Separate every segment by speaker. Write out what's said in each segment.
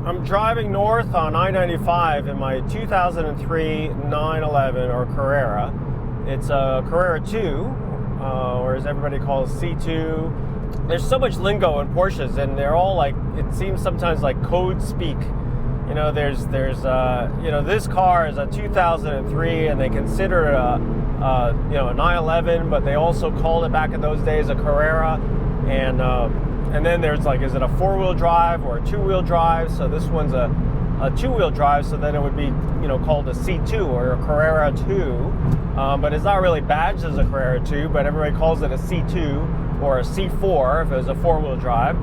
Speaker 1: I'm driving north on I-95 in my 2003 911 or Carrera. It's a Carrera 2, or as everybody calls C2. There's so much lingo in Porsches, and they're all like, it seems sometimes like code speak. You know, there's you know, this car is a 2003, and they consider it a you know, a 911, but they also called it back in those days a Carrera, and then there's like, is it a four-wheel drive or a two-wheel drive? So this one's a two-wheel drive, so then it would be, you know, called a C2 or a Carrera 2, but it's not really badged as a Carrera 2, but everybody calls it a C2 or a C4 if it was a four-wheel drive.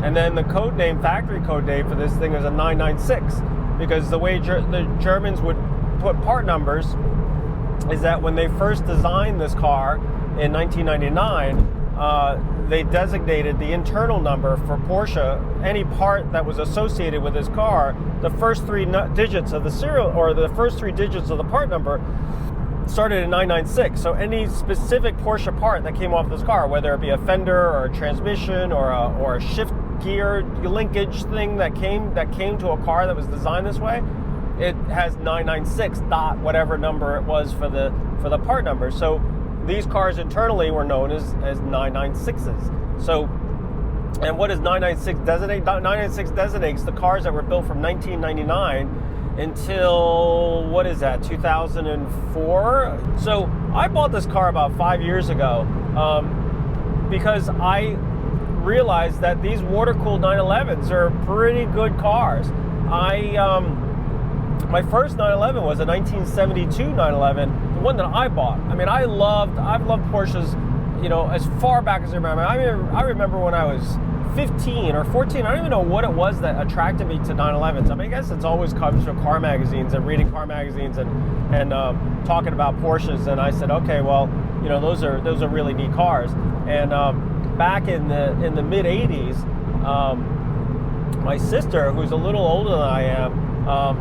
Speaker 1: And then the code name, factory code name for this thing is a 996, because the way the Germans would put part numbers is that when they first designed this car in 1999, they designated the internal number for Porsche, any part that was associated with this car, the first three digits of the serial, or the first three digits of the part number, started in 996. So any specific Porsche part that came off this car, whether it be a fender or a transmission or a shift gear linkage thing that came to a car that was designed this way, it has 996 dot whatever number it was for the part number. So these cars internally were known as 996s. So, and what does 996 designate? 996 designates the cars that were built from 1999 until, what is that, 2004? So I bought this car about 5 years ago because I realized that these water-cooled 911s are pretty good cars. My first 911 was a 1972 911, the one that I bought. I mean, I've loved Porsches, you know, as far back as I remember. I remember when I was 15 or 14, I don't even know what it was that attracted me to 911s. I mean, I guess it's always comes from car magazines and reading car magazines and talking about Porsches. And I said, okay, well, you know, those are really neat cars. And back in the mid 80s, my sister, who's a little older than I am,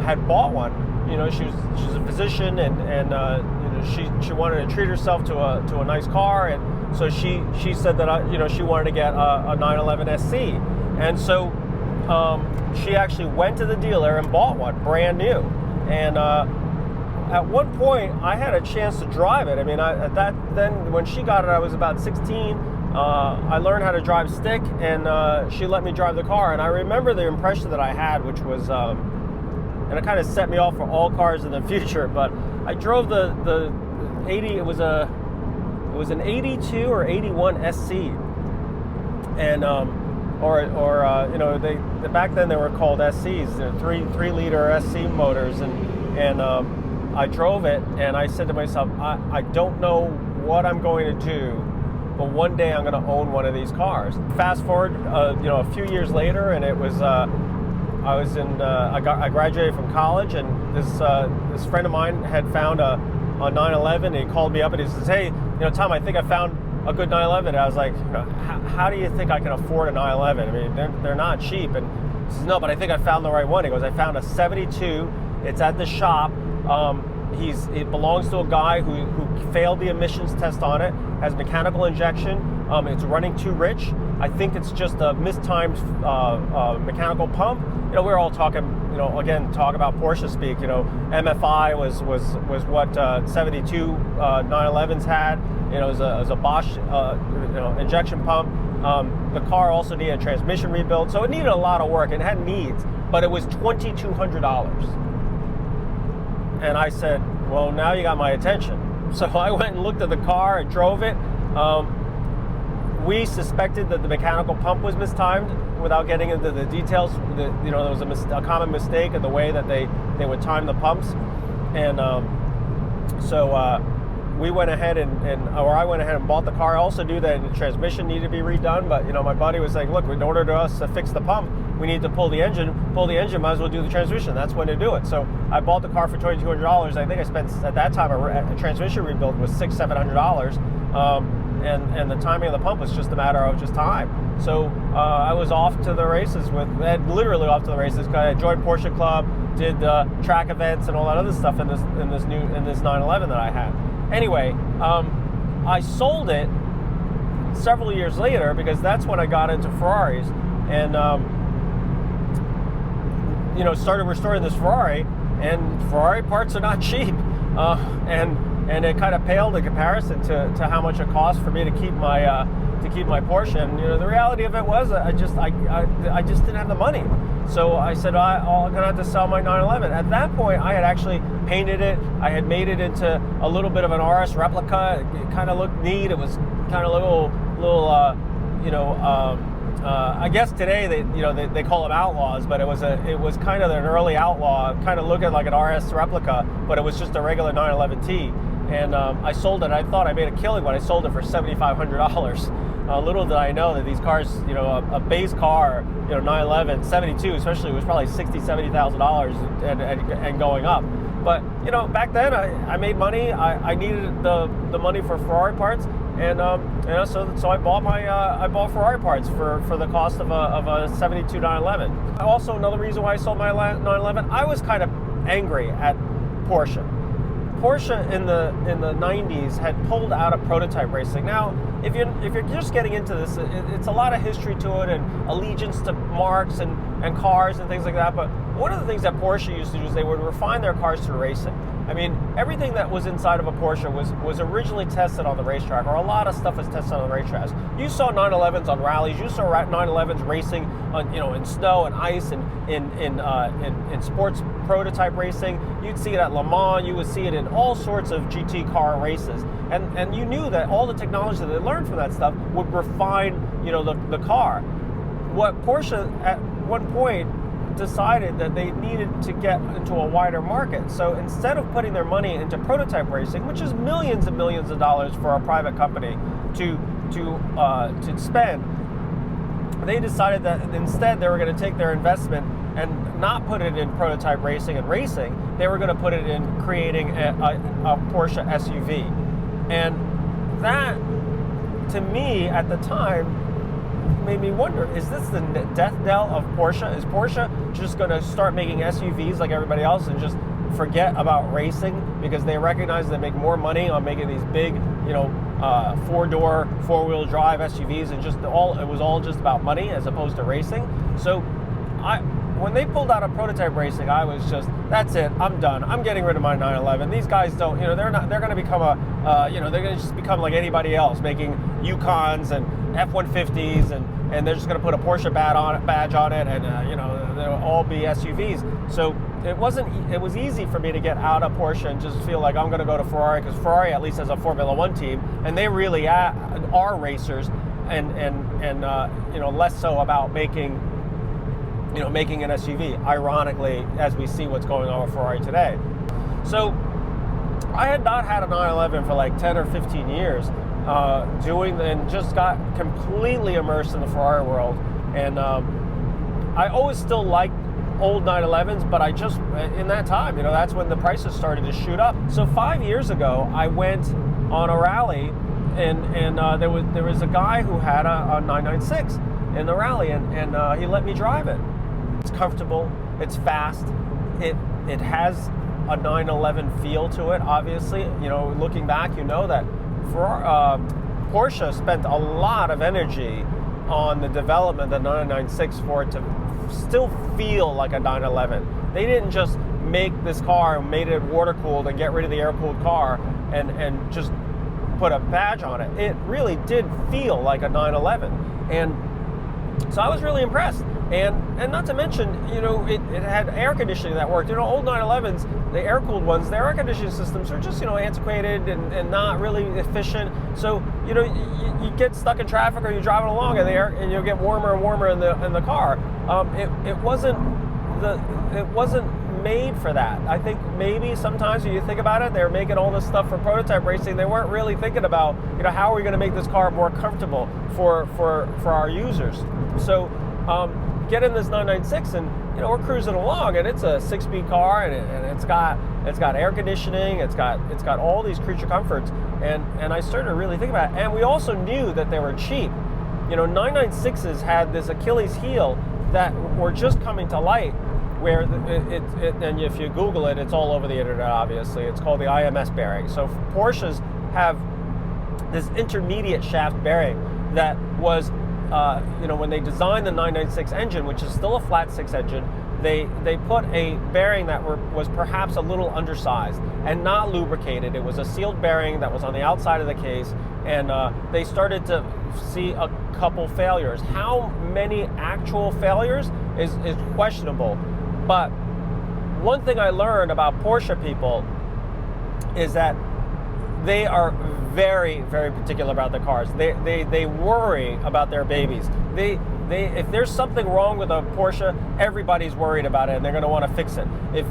Speaker 1: had bought one. You know, she's a physician, and you know, she wanted to treat herself to a nice car, and so she said that you know, she wanted to get a 911 SC, and so she actually went to the dealer and bought one brand new. And at one point, I had a chance to drive it. I mean, then when she got it, I was about 16. I learned how to drive stick, and she let me drive the car. And I remember the impression that I had, which was, and it kind of set me off for all cars in the future. But I drove the 80. It was an 82 or 81 SC, and you know, back then they were called SCs. They're 3-liter SC motors, and I drove it, and I said to myself, I don't know what I'm going to do, but one day I'm going to own one of these cars. Fast forward, you know, a few years later, and it was I graduated from college, and this friend of mine had found a 911, and he called me up and he says, hey, you know, Tom, I think I found a good 911. And I was like, how do you think I can afford a 911? I mean, they're not cheap. And he says, no, but I think I found the right one. He goes, I found a 72. It's at the shop. It belongs to a guy who failed the emissions test on it, has mechanical injection. It's running too rich. I think it's just a mistimed mechanical pump. You know, we're all talking, you know, again, talk about Porsche speak. You know, MFI was what 72 911s had. You know, it was a Bosch you know, injection pump. The car also needed a transmission rebuild, so it needed a lot of work. It had needs, but it was $2,200. And I said, well, now you got my attention. So I went and looked at the car and drove it. We suspected that the mechanical pump was mistimed without getting into the details. You know, there was a common mistake in the way that they would time the pumps. And so we went ahead or I went ahead and bought the car. I also knew that the transmission needed to be redone, but you know, my buddy was saying, look, in order to us to fix the pump, we need to pull the engine, might as well do the transmission. That's when to do it. So I bought the car for $2,200. I think I spent, at that time, a transmission rebuild was $600-700. And the timing of the pump was just a matter of just time. So I was off to the races literally off to the races. I joined Porsche Club, did track events and all that other stuff in this 911 that I had. Anyway, I sold it several years later because that's when I got into Ferraris. And started restoring this Ferrari, and Ferrari parts are not cheap, and it kind of paled in comparison to how much it cost for me to keep my Porsche. And the reality of it was I just didn't have the money. So I said, I'm gonna have to sell my 911. At that point, I had actually painted it. I had made it into a little bit of an RS replica. It kind of looked neat. It was kind of little I guess today they call them outlaws, but it was kind of an early outlaw, kind of looking like an RS replica, but it was just a regular 911T. And I sold it. I thought I made a killing when I sold it for $7,500. Little did I know that these cars, a base car, 911, 72 especially, was probably $60,000, $70,000 and going up. But back then I made money. I needed the money for Ferrari parts, and so I bought Ferrari parts for the cost of a 72 911. Also, another reason why I sold my 911, I was kind of angry at Porsche. Porsche in the 90s had pulled out of prototype racing. Now, if you're just getting into this, it's a lot of history to it and allegiance to marques and cars and things like that. But one of the things that Porsche used to do is they would refine their cars through racing. I mean, everything that was inside of a Porsche was originally tested on the racetrack, or a lot of stuff was tested on the racetracks. You saw 911s on rallies. You saw 911s racing on, in snow and ice and in sports prototype racing. You'd see it at Le Mans. You would see it in all sorts of GT car races. And you knew that all the technology that they learned from that stuff would refine, the car. What Porsche at one point decided that they needed to get into a wider market. So instead of putting their money into prototype racing, which is millions and millions of dollars for a private company to spend, they decided that instead they were going to take their investment and not put it in prototype racing and racing. They were going to put it in creating a Porsche SUV. And that, to me, at the time, made me wonder, is this the death knell of Porsche? Is Porsche just going to start making SUVs like everybody else and just forget about racing because they recognize they make more money on making these big, four-door, four-wheel drive SUVs, and it was all just about money as opposed to racing? So when they pulled out of prototype racing, I was just, that's it, I'm done. I'm getting rid of my 911. These guys don't, they're going to become they're going to just become like anybody else, making Yukons and F-150s, and they're just going to put a Porsche badge on it, and they'll all be SUVs. So it was easy for me to get out of Porsche and just feel like I'm going to go to Ferrari, because Ferrari at least has a Formula One team, and they really are racers, and less so about making an SUV, ironically, as we see what's going on with Ferrari today. So I had not had a 911 for like 10 or 15 years, and just got completely immersed in the Ferrari world. And I always still liked old 911s, but I just, in that time, that's when the prices started to shoot up. So 5 years ago, I went on a rally, and there was a guy who had a 996 in the rally, and he let me drive it. It's comfortable, it's fast, it has a 911 feel to it, obviously. Looking back, that Porsche spent a lot of energy on the development of the 996 for it to still feel like a 911. They didn't just make this car and made it water-cooled and get rid of the air-cooled car and just put a badge on it. It really did feel like a 911. And so I was really impressed. And not to mention, it had air conditioning that worked. Old 911s, the air-cooled ones, their air conditioning systems are just, antiquated and not really efficient. So, you get stuck in traffic, or you're driving along and you'll get warmer and warmer in the car. It wasn't made for that. I think maybe sometimes when you think about it, they're making all this stuff for prototype racing. They weren't really thinking about, how are we going to make this car more comfortable for our users. So, get in this 996, and we're cruising along, and it's a 6-speed car, and it's got air conditioning, it's got all these creature comforts, and I started to really think about it. And we also knew that they were cheap. 996s had this Achilles heel that were just coming to light, where and if you Google it, it's all over the internet, obviously. It's called the IMS bearing. So Porsches have this intermediate shaft bearing that was when they designed the 996 engine, which is still a flat 6 engine, they put a bearing that was perhaps a little undersized and not lubricated. It was a sealed bearing that was on the outside of the case, and they started to see a couple failures. How many actual failures is questionable, but one thing I learned about Porsche people is that they are very, very particular about their cars. They worry about their babies. If there's something wrong with a Porsche, everybody's worried about it, and they're going to want to fix it. If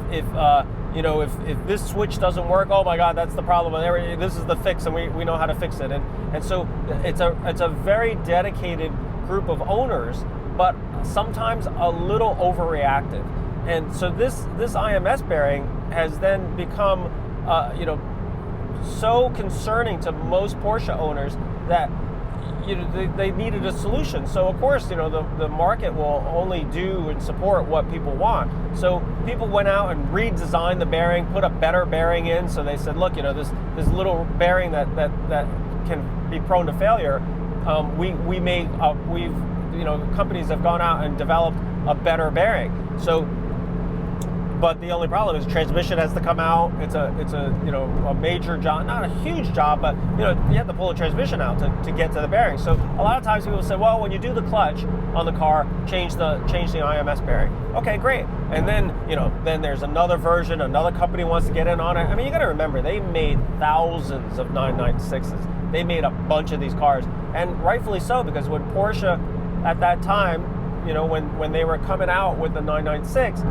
Speaker 1: this switch doesn't work, oh my God, that's the problem. This is the fix, and we know how to fix it. And so it's a very dedicated group of owners, but sometimes a little overreactive. And so this IMS bearing has then become, so concerning to most Porsche owners that they needed a solution. So of course, the market will only do and support what people want. So people went out and redesigned the bearing, put a better bearing in. So they said, look, this little bearing that can be prone to failure. Companies have gone out and developed a better bearing. So. But the only problem is transmission has to come out. It's a major job, not a huge job, but you have to pull the transmission out to get to the bearing. So a lot of times people say, well, when you do the clutch on the car, change the IMS bearing. Okay, great. And then then there's another version. Another company wants to get in on it. I mean, you got to remember they made thousands of 996s. They made a bunch of these cars, and rightfully so, because when Porsche at that time, when they were coming out with the 996.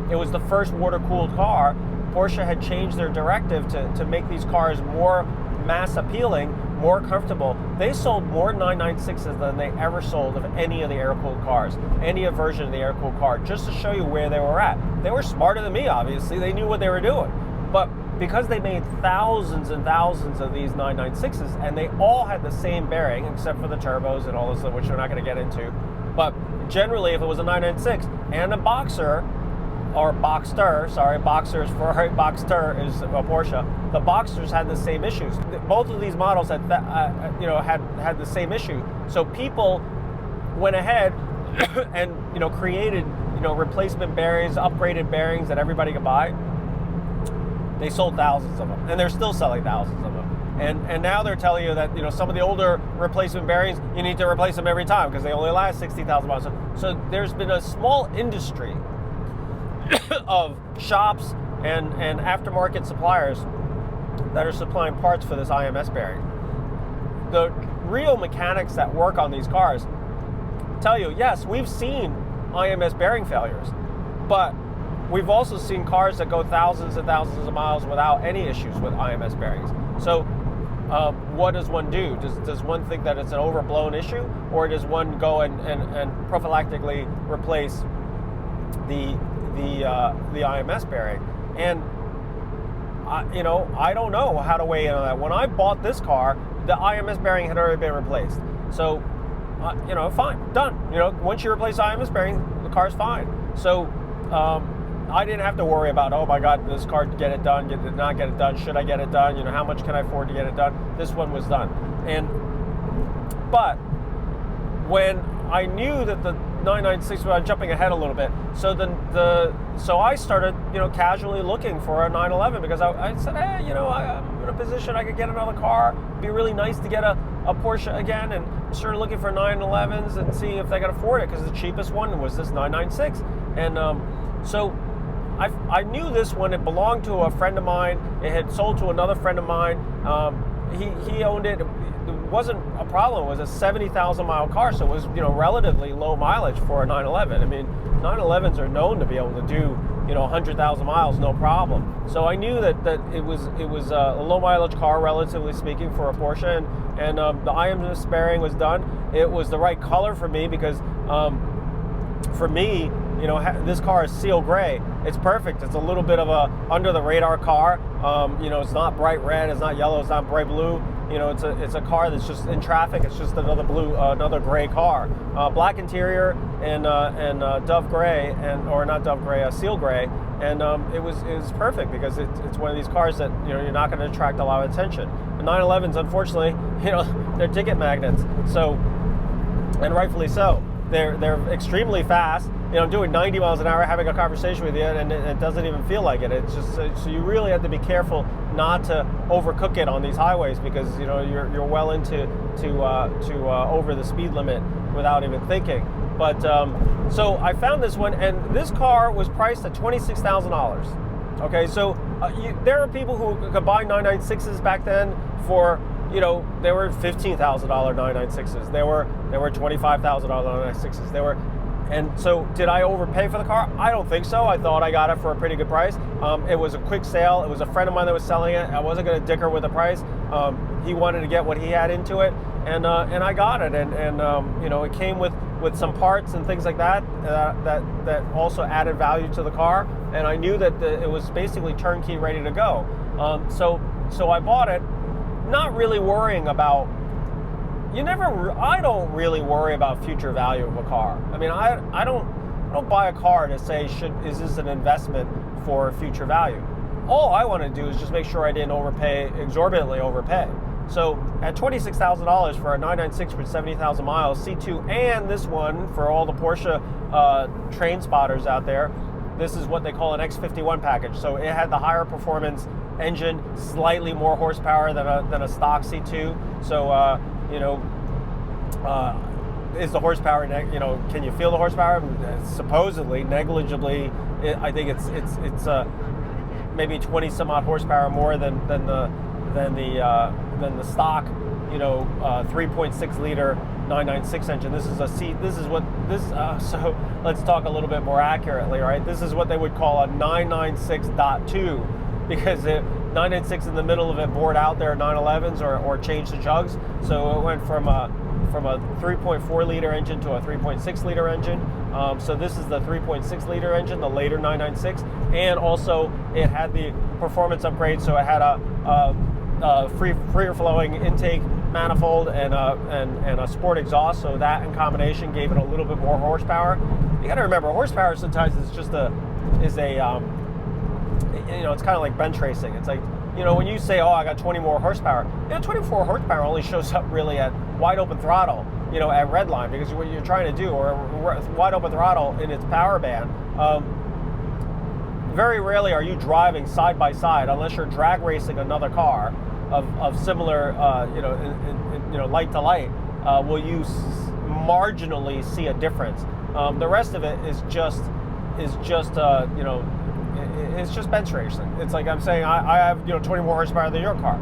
Speaker 1: It was the first water-cooled car. Porsche had changed their directive to make these cars more mass appealing, more comfortable. They sold more 996s than they ever sold of any of the air-cooled cars, any version of the air-cooled car, just to show you where they were at. They were smarter than me, obviously. They knew what they were doing. But because they made thousands and thousands of these 996s, and they all had the same bearing, except for the turbos and all this, which we're not going to get into. But generally, if it was a 996 and a Boxer, or Boxster, sorry, Boxer's Ferrari, Boxster is a Porsche. The Boxsters had the same issues. Both of these models had the same issue. So people went ahead and created replacement bearings, upgraded bearings that everybody could buy. They sold thousands of them, and they're still selling thousands of them. And now they're telling you that some of the older replacement bearings, you need to replace them every time because they only last 60,000 miles. So there's been a small industry of shops and aftermarket suppliers that are supplying parts for this IMS bearing. The real mechanics that work on these cars tell you, yes, we've seen IMS bearing failures, but we've also seen cars that go thousands and thousands of miles without any issues with IMS bearings. So what does one do? Does one think that it's an overblown issue, or does one go and prophylactically replace the IMS bearing? And I don't know how to weigh in on that. When I bought this car, the IMS bearing had already been replaced. So fine, done. Once you replace the IMS bearing, the car's fine. So I didn't have to worry about, oh my God, this car, get it done, not get it done, should I get it done, how much can I afford to get it done? This one was done. But when I knew that the 996, well, I'm jumping ahead a little bit. So I started, casually looking for a 911 because I said, hey, I'm in a position I could get another car. It'd be really nice to get a Porsche again, and started looking for 911s and see if they could afford it, because the cheapest one was this 996. And so I knew this one. It belonged to a friend of mine. It had sold to another friend of mine. He owned it. It wasn't a problem. It was a 70,000 mile car, so it was relatively low mileage for a 911. I mean, 911s are known to be able to do 100,000 miles no problem. So I knew that it was a low mileage car, relatively speaking, for a Porsche, and the IMS bearing was done. It was the right color for me because for me, this car is seal gray. It's perfect. It's a little bit of a under the radar car. It's not bright red. It's not yellow. It's not bright blue. It's a car that's just in traffic. It's just another gray car. Black interior and dove gray, or not dove gray, seal gray. And it was perfect because it's one of these cars that you're not going to attract a lot of attention. The 911s, unfortunately, they're ticket magnets. So, and rightfully so. They're extremely fast. I'm doing 90 miles an hour having a conversation with you, and it doesn't even feel like it. It's just, so you really have to be careful not to overcook it on these highways, because you're well into over the speed limit without even thinking. But so I found this one, and this car was priced at $26,000. Okay, so there are people who could buy 996s back then for, they were $15,000 996s. They were $25,000 996s. And so did I overpay for the car? I don't think so. I thought I got it for a pretty good price. It was a quick sale. It was a friend of mine that was selling it. I wasn't going to dicker with the price. He wanted to get what he had into it, and I got it. And it came with some parts and things like that that also added value to the car. And I knew that it was basically turnkey, ready to go. So I bought it, not really worrying about. I don't really worry about future value of a car. I mean, I don't buy a car to say, is this an investment for future value? All I want to do is just make sure I didn't exorbitantly overpay. So at $26,000 for a 996 with 70,000 miles, C2, and this one for all the Porsche train spotters out there, this is what they call an X51 package. So it had the higher performance engine, slightly more horsepower than a stock C2. So is the horsepower, can you feel the horsepower? Supposedly, negligibly, I think it's maybe 20 some odd horsepower more than the stock, 3.6 liter 996 engine. So let's talk a little bit more accurately, right? This is what they would call a 996.2, because 996 in the middle of it bored out their 911s or changed the jugs. So it went from a 3.4 liter engine to a 3.6 liter engine. So this is the 3.6 liter engine, the later 996, and also it had the performance upgrade. So it had a freer flowing intake manifold and a sport exhaust. So that in combination gave it a little bit more horsepower. You got to remember, horsepower sometimes is just it's kind of like bench racing. It's like, when you say, I got 20 more horsepower, 24 horsepower only shows up really at wide open throttle, at red line, because what you're trying to do, or wide open throttle in its power band, very rarely are you driving side by side, unless you're drag racing another car of similar, light to light, will you marginally see a difference. The rest of it is just it's just bench racing. It's like I'm saying, I have 20 more horsepower than your car.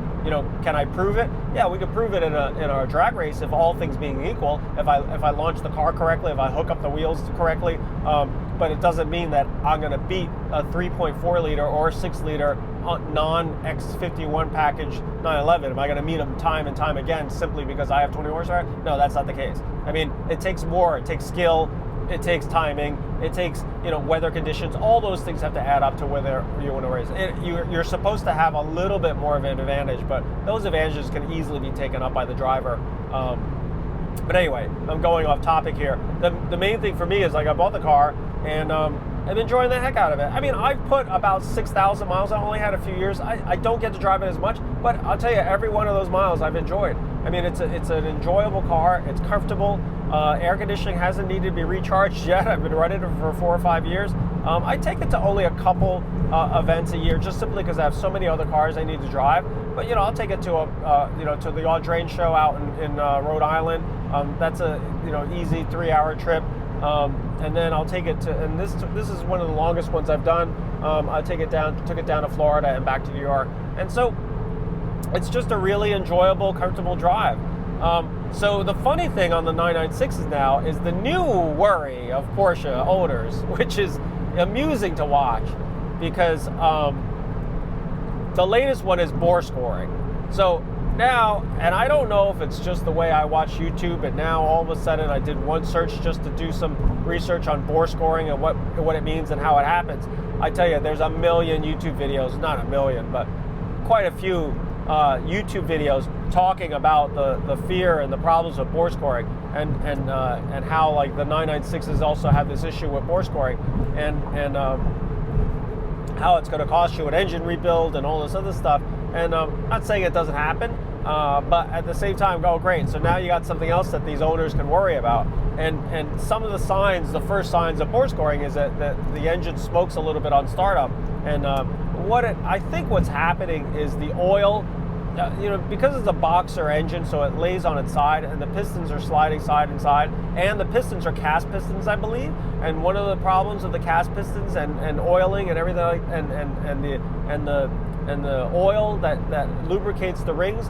Speaker 1: Can I prove it? Yeah, we could prove it in a drag race if all things being equal. If I launch the car correctly, if I hook up the wheels correctly. But it doesn't mean that I'm going to beat a 3.4 liter or 6 liter non-X51 package 911. Am I going to meet them time and time again simply because I have 20 horsepower? No, that's not the case. I mean, it takes more. It takes skill. It takes timing. It takes, weather conditions. All those things have to add up to whether you want to race. You're supposed to have a little bit more of an advantage, but those advantages can easily be taken up by the driver. But anyway, I'm going off topic here. The main thing for me is, like, I bought the car, and I'm enjoying the heck out of it. I mean, I've put about 6,000 miles. I only had a few years. I don't get to drive it as much, but I'll tell you, every one of those miles I've enjoyed. I mean, it's an enjoyable car. It's comfortable. Air conditioning hasn't needed to be recharged yet. I've been running it for 4 or 5 years. I take it to only a couple events a year, just simply because I have so many other cars I need to drive. But I'll take it to to the All Drain show out in Rhode Island. That's a easy 3-hour trip. And then I'll take it to, and this is one of the longest ones I've done. I took it down to Florida and back to New York, and so it's just a really enjoyable, comfortable drive. So the funny thing on the 996s now is the new worry of Porsche owners, which is amusing to watch, because the latest one is bore scoring. So now, and I don't know if it's just the way I watch YouTube, but now all of a sudden I did one search just to do some research on bore scoring and what it means and how it happens. I tell you, there's a million YouTube videos, not a million, but quite a few YouTube videos talking about the fear and the problems of bore scoring, and how, like, the 996s also have this issue with bore scoring, and how it's going to cost you an engine rebuild and all this other stuff. And I'm not saying it doesn't happen, But at the same time, oh great, so now you got something else that these owners can worry about. And some of the signs, the first signs of bore scoring is that the engine smokes a little bit on startup. And I think what's happening is the oil, because it's a boxer engine, so it lays on its side, and the pistons are sliding side and side, and the pistons are cast pistons, I believe. And one of the problems of the cast pistons and oiling and everything, and the oil that lubricates the rings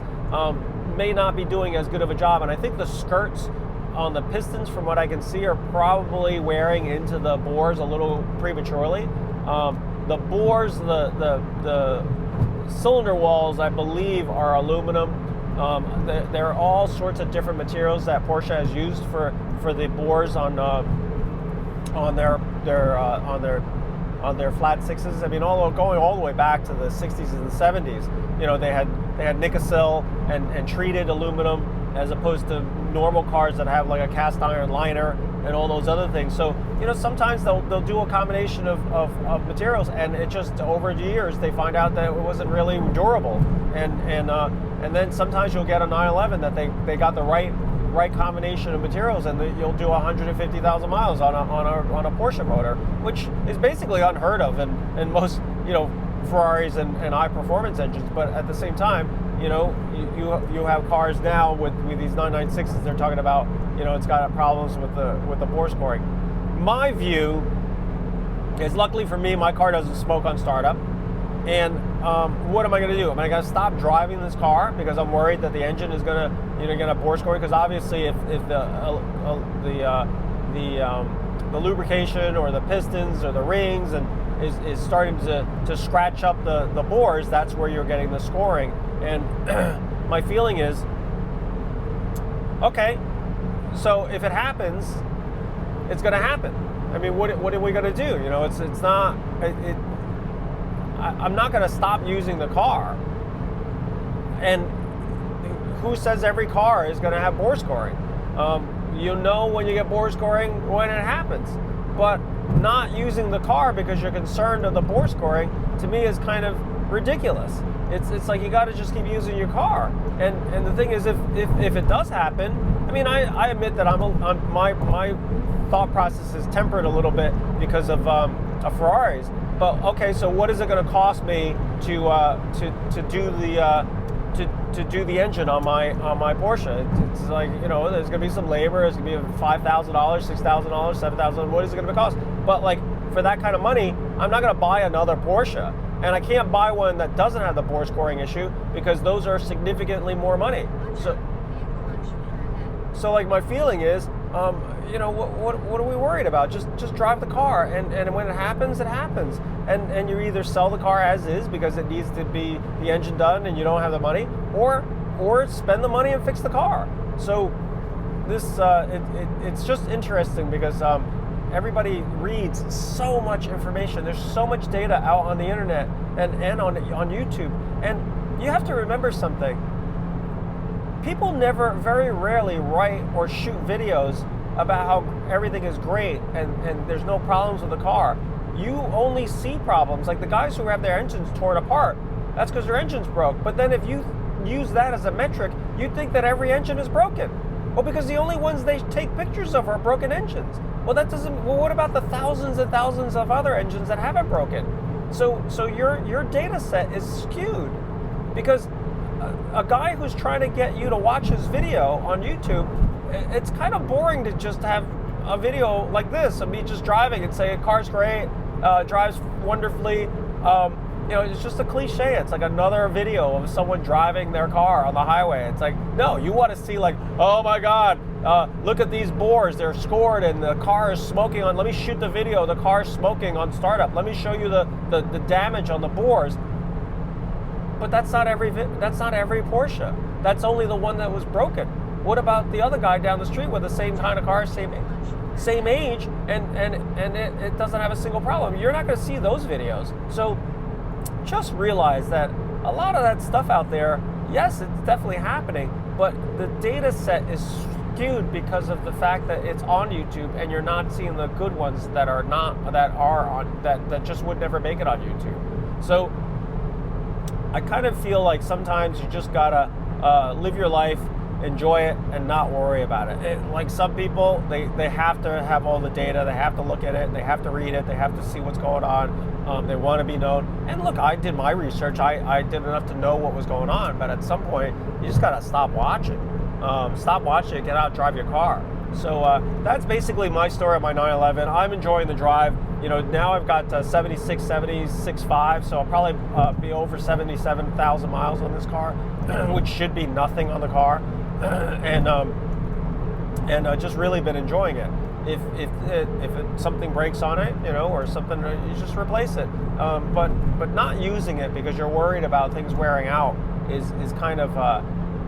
Speaker 1: may not be doing as good of a job. And I think the skirts on the pistons, from what I can see, are probably wearing into the bores a little prematurely. The bores, the cylinder walls, I believe, are aluminum. There are all sorts of different materials that Porsche has used for the bores on their flat sixes. I mean, going all the way back to the 60s and the 70s, they had Nicosil and treated aluminum, as opposed to normal cars that have like a cast iron liner and all those other things. So, sometimes they'll do a combination of materials, and it just, over the years, they find out that it wasn't really durable. And then sometimes you'll get a 911 that they got the right combination of materials, and you'll do 150,000 miles on a Porsche motor, which is basically unheard of in most, Ferraris and high performance engines. But at the same time, you have cars now with these 996s. They're talking about, it's got problems with the bore scoring. My view is, luckily for me, my car doesn't smoke on startup. And what am I going to do? Am I going to stop driving this car because I'm worried that the engine is going to, get a bore scoring? Because obviously, if the lubrication or the pistons or the rings is starting to scratch up the bores, that's where you're getting the scoring. And my feeling is, okay, so if it happens, it's going to happen. I mean, what are we going to do? It's not. I'm not going to stop using the car. And who says every car is going to have bore scoring? When you get bore scoring when it happens. But not using the car because you're concerned of the bore scoring, to me, is kind of ridiculous. It's like you got to just keep using your car. And the thing is, if it does happen, I mean, I admit that my thought process is tempered a little bit because of Ferraris. But okay, so what is it going to cost me to do the engine on my Porsche? It's like, there's going to be some labor. It's going to be $5,000, $6,000, $7,000. What is it going to cost? But like, for that kind of money, I'm not going to buy another Porsche, and I can't buy one that doesn't have the bore scoring issue, because those are significantly more money. So like, my feeling is, what are we worried about? Just drive the car, and when it happens, it happens. And you either sell the car as is because it needs to be the engine done and you don't have the money, or spend the money and fix the car. So this it's just interesting because everybody reads so much information. There's so much data out on the internet and on YouTube, and you have to remember something. People very rarely write or shoot videos about how everything is great and there's no problems with the car. You only see problems, like the guys who have their engines torn apart. That's because their engine's broke. But then if you use that as a metric, you'd think that every engine is broken. Well, because the only ones they take pictures of are broken engines. Well, what about the thousands and thousands of other engines that haven't broken? So your data set is skewed, because a guy who's trying to get you to watch his video on YouTube, it's kind of boring to just have a video like this of me just driving and say, car's great, drives wonderfully. It's just a cliche. It's like another video of someone driving their car on the highway. It's like, no, you want to see like, oh my God, look at these bores. They're scored and the car is smoking on. Let me shoot the video. The car's smoking on startup. Let me show you the damage on the bores. But that's not every Porsche. That's only the one that was broken. What about the other guy down the street with the same kind of car, same age, and it doesn't have a single problem? You're not going to see those videos. So just realize that a lot of that stuff out there, yes, it's definitely happening, but the data set is skewed because of the fact that it's on YouTube, and you're not seeing the good ones that just would never make it on YouTube. So I kind of feel like sometimes you just gotta live your life, enjoy it, and not worry about it. Like some people, they have to have all the data, they have to look at it, they have to read it, they have to see what's going on, they want to be known. And look, I did my research, I did enough to know what was going on, but at some point, you just got to stop watching. Stop watching, get out, drive your car. So that's basically my story of my 911. I'm enjoying the drive. You know, now I've got 76.5, so I'll probably be over 77,000 miles on this car, which should be nothing on the car, and just really been enjoying it. If something breaks on it, you know, or something, you just replace it. But not using it because you're worried about things wearing out is kind of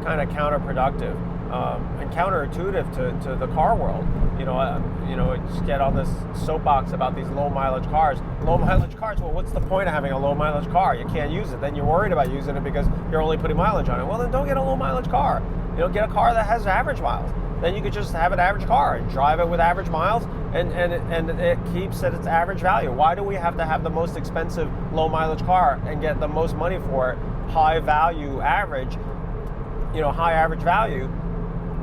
Speaker 1: counterproductive. And counterintuitive to the car world. You know, just get on this soapbox about these low mileage cars. Low mileage cars, well, what's the point of having a low mileage car? You can't use it. Then you're worried about using it because you're only putting mileage on it. Well, then don't get a low mileage car. You know, get a car that has average miles. Then you could just have an average car and drive it with average miles, and it keeps at its average value. Why do we have to have the most expensive low mileage car and get the most money for it, high value average, you know, high average value,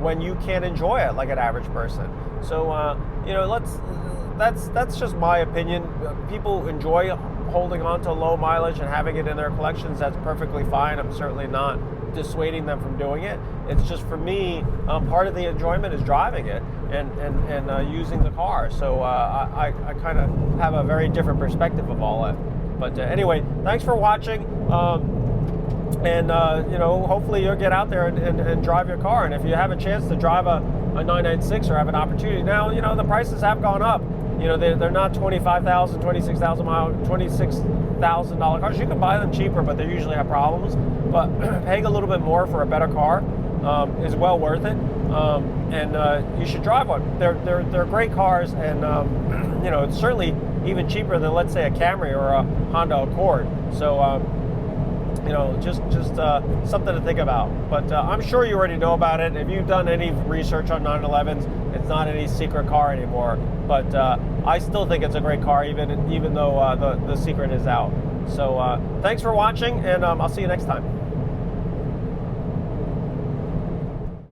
Speaker 1: when you can't enjoy it like an average person? So you know, that's just my opinion. People enjoy holding on to low mileage and having it in their collections. That's perfectly fine. I'm certainly not dissuading them from doing it. It's just, for me, part of the enjoyment is driving it and using the car. So I kind of have a very different perspective of all that. But anyway, thanks for watching. And you know, hopefully you'll get out there and drive your car. And if you have a chance to drive a 996 or have an opportunity, now, you know, the prices have gone up. You know, they're not $25,000, $26,000 mile, $26,000 cars. You can buy them cheaper, but they usually have problems. But paying a little bit more for a better car is well worth it. And you should drive one. They're great cars, and you know, it's certainly even cheaper than, let's say, a Camry or a Honda Accord. So you know, just something to think about. But I'm sure you already know about it. If you've done any research on 911s, it's not any secret car anymore. But I still think it's a great car, even though the secret is out. So thanks for watching, and I'll see you next time.